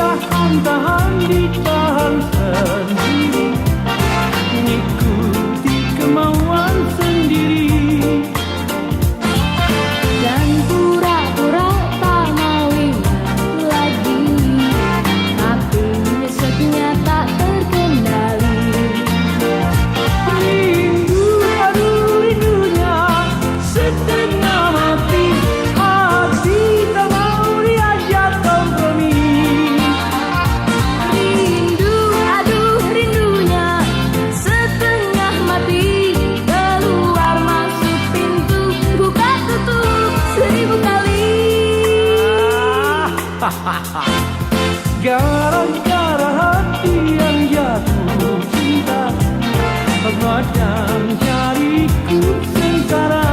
tahan-tahan ditahan sendiri, mengikuti kemauan sendiri. Dan pura-pura tak mau ingat lagi, tapi nyeseknya tak terkendali. Rindu, aduh rindunya setengah mati, hati tak mau diajak kompromi. Rindu, aduh rindunya setengah mati, keluar masuk pintu, buka tutup 1000 kali. Gara-gara hati yang jatuh cinta, macam jariku sengsara.